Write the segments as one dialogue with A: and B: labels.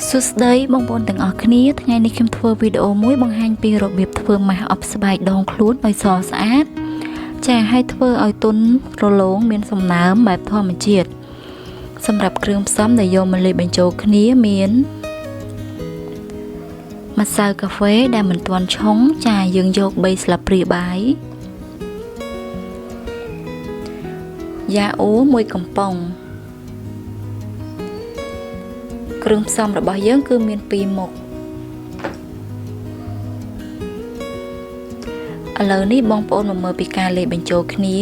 A: សួស្តីបងប្អូនទាំងអស់គ្នាថ្ងៃនេះខ្ញុំធ្វើវីដេអូមួយបង្ហាញពីរបៀបធ្វើម៉ាស់អប់ស្បែកដងខ្លួនឲ្យសស្អាតចាឲ្យធ្វើឲ្យទន់រលោងមានសំណើមបែបធម្មជាតិសម្រាប់គ្រឿងផ្សំដែលយកមកលាយបញ្ចូលគ្នាមានម្សៅកាហ្វេដែលមិនទាន់ឆុងចាយើងយក3ស្លាបព្រាបាយយ៉ាអូ1កំប៉ុងគ្រឿងផ្សំរបស់យើងគឺមាន2មុខឥឡូវនេះបងប្អូនមកមើលពីការលាយបញ្ចូលគ្នា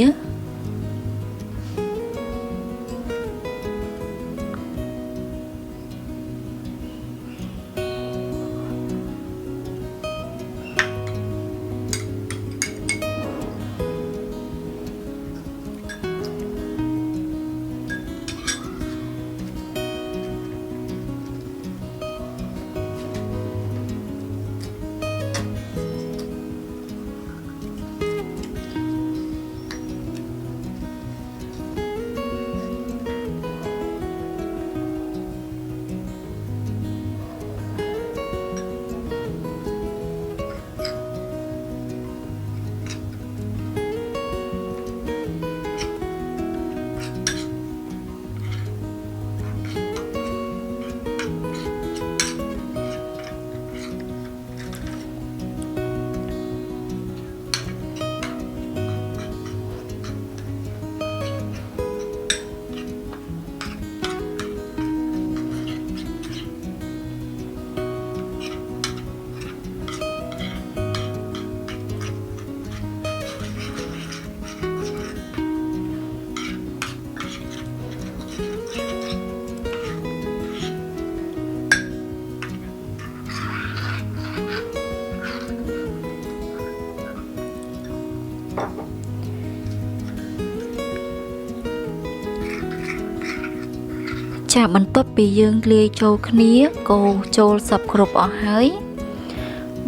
A: ចាបន្ទាប់ពីយើងលាយចូលគ្នាកូរចូលសពគ្រប់អស់ហើយ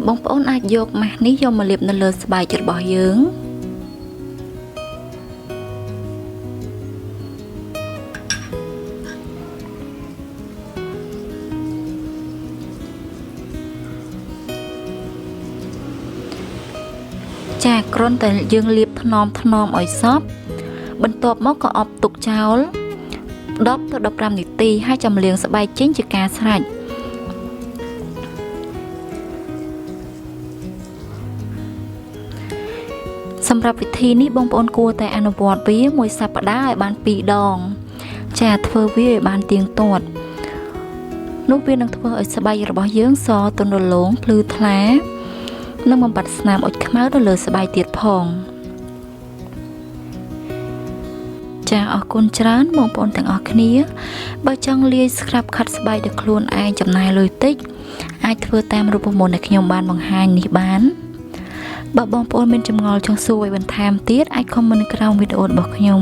A: បងប្អូនអាចយកម៉ាស់នេះយកមកលាបនៅលើស្បែករបស់យើងចាគ្រាន់តែយើងលាបថ្នមឲ្យសព្វបន្ទាប់មកក៏អប់ទុកចោល10 ទៅ 15 នាទីហើយចាំលាងស្បែកចេញជាការស្រេចសម្រាប់វិធីនេះបងប្អូនគួរតែអនុវត្តវាមួយសប្តាហ៍ឲ្យបាន2 ដងចាធ្វើវាឲ្យបានទៀងទាត់នោះវានឹងធ្វើឲ្យស្បែករបស់យើងសទន់រលោងភ្លឺថ្លានិងបំបត្តិស្នាមអុចខ្មៅនៅលើស្បែកទៀតផងចាអរគុណច្រើនបងប្អូនទាំងអស់គ្នាបើចង់លាយស្ក្រាប់ខាត់ស្បែកដោយខ្លួនឯងចំណាយលុយតិចអាចធ្វើតាមរូបមន្តដែលខ្ញុំបានបង្ហាញនេះបានបើបងប្អូនមានចម្ងល់ចង់សួរឲ្យបន្ថែមទៀតអាចខមមិនក្រោមវីដេអូរបស់ខ្ញុំ